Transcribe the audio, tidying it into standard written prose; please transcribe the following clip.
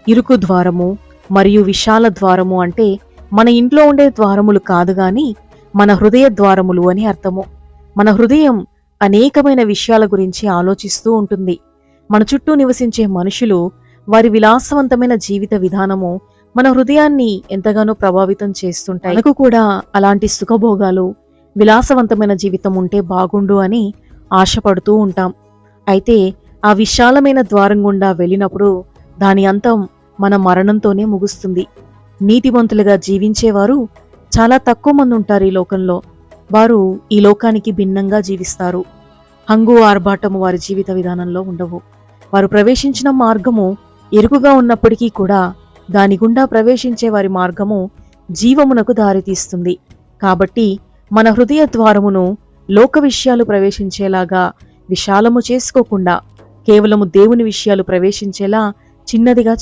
ఇరుకు ద్వారము మరియు విశాల ద్వారము అంటే మన ఇంట్లో ఉండే ద్వారములు కాదు గాని మన హృదయ ద్వారములు అని అర్థము. మన హృదయం అనేకమైన విషయాల గురించి ఆలోచిస్తూ ఉంటుంది. మన చుట్టూ నివసించే మనుషులు, వారి విలాసవంతమైన జీవిత విధానము మన హృదయాన్ని ఎంతగానో ప్రభావితం చేస్తుంటాయి. మనకు కూడా అలాంటి సుఖభోగాలు, విలాసవంతమైన జీవితం ఉంటే బాగుండు అని ఆశపడుతూ ఉంటాం. అయితే ఆ విశాలమైన ద్వారం గుండా వెళ్ళినప్పుడు దాని అంతం మన మరణంతోనే ముగుస్తుంది. నీతివంతులుగా జీవించేవారు చాలా తక్కువ మంది ఉంటారు ఈ లోకంలో. వారు ఈ లోకానికి భిన్నంగా జీవిస్తారు. హంగు ఆర్భాటము వారి జీవిత విధానంలో ఉండవు. వారు ప్రవేశించిన మార్గము ఇరుకుగా ఉన్నప్పటికీ కూడా దాని గుండా ప్రవేశించే వారి మార్గము జీవమునకు దారితీస్తుంది. కాబట్టి మన హృదయ ద్వారమును లోక విషయాలు ప్రవేశించేలాగా విశాలము చేసుకోకుండా కేవలము దేవుని విషయాలు ప్రవేశించేలా చిన్నదిగా